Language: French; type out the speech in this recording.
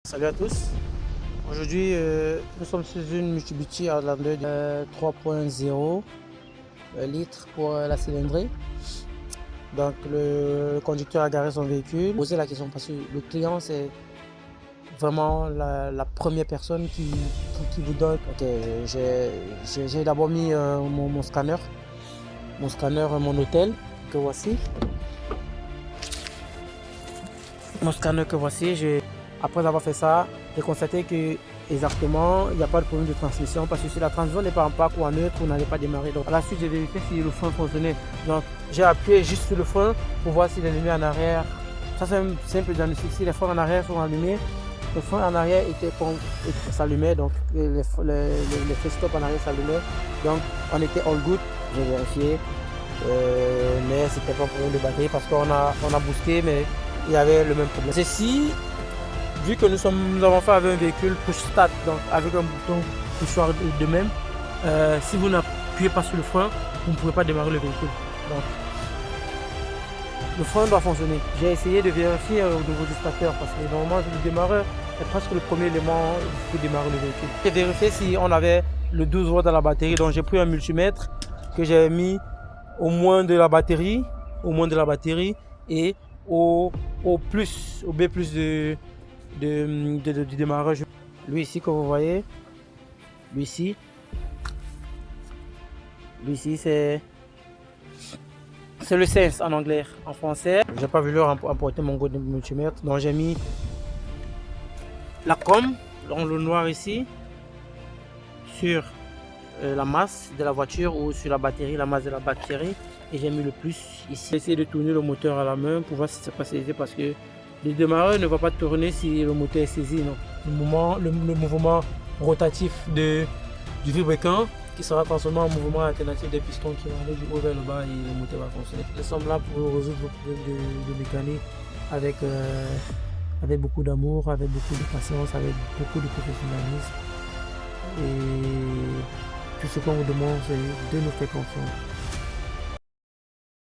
Salut à tous. Aujourd'hui, nous sommes sur une Mitsubishi Outlander 3.0 litres pour la cylindrée. Donc le conducteur a garé son véhicule. Posez la question parce que le client c'est vraiment la première personne qui vous donne. Ok, j'ai d'abord mis mon scanner, mon hôtel que voici. Mon scanner que voici. Après avoir fait ça, j'ai constaté que exactement il n'y a pas de problème de transmission parce que si la transmission n'est pas en parc ou en neutre, vous n'allez pas démarrer. Donc à la suite, j'ai vérifié si le frein fonctionnait. Donc j'ai appuyé juste sur le frein pour voir si les lumières en arrière. Ça c'est un simple diagnostic. Si les freins en arrière sont allumés, le frein en arrière s'allumait, donc les freins stop en arrière s'allumaient. Donc on était all good. J'ai vérifié, mais c'était pas un problème de batterie parce qu'on a boosté, mais il y avait le même problème. Ceci, vu que nous avons fait avec un véhicule push start, donc avec un bouton poussoir de même, si vous n'appuyez pas sur le frein, vous ne pouvez pas démarrer le véhicule. Donc, le frein doit fonctionner. J'ai essayé de vérifier au niveau du starter parce que normalement le démarreur est presque le premier élément pour démarrer le véhicule. J'ai vérifié si on avait le 12 volts dans la batterie, donc j'ai pris un multimètre que j'ai mis au moins de la batterie, et au B plus du démarrage. Lui ici que vous voyez, lui ici c'est le Sense en anglais. En français, j'ai pas voulu emporter mon gros multimètre, donc j'ai mis la com dans le noir ici sur la masse de la voiture ou sur la batterie, la masse de la batterie, et j'ai mis le plus ici. J'ai essayé de tourner le moteur à la main pour voir si c'est pas saisi parce que le démarreur ne va pas tourner si le moteur est saisi. Non. Le mouvement rotatif du vilebrequin qui sera transformé en mouvement alternatif des pistons qui vont aller du haut vers le bas et le moteur va fonctionner. Nous sommes là pour résoudre vos problèmes de mécanique avec beaucoup d'amour, avec beaucoup de patience, avec beaucoup de professionnalisme. Et tout ce qu'on vous demande, c'est de nous faire confiance.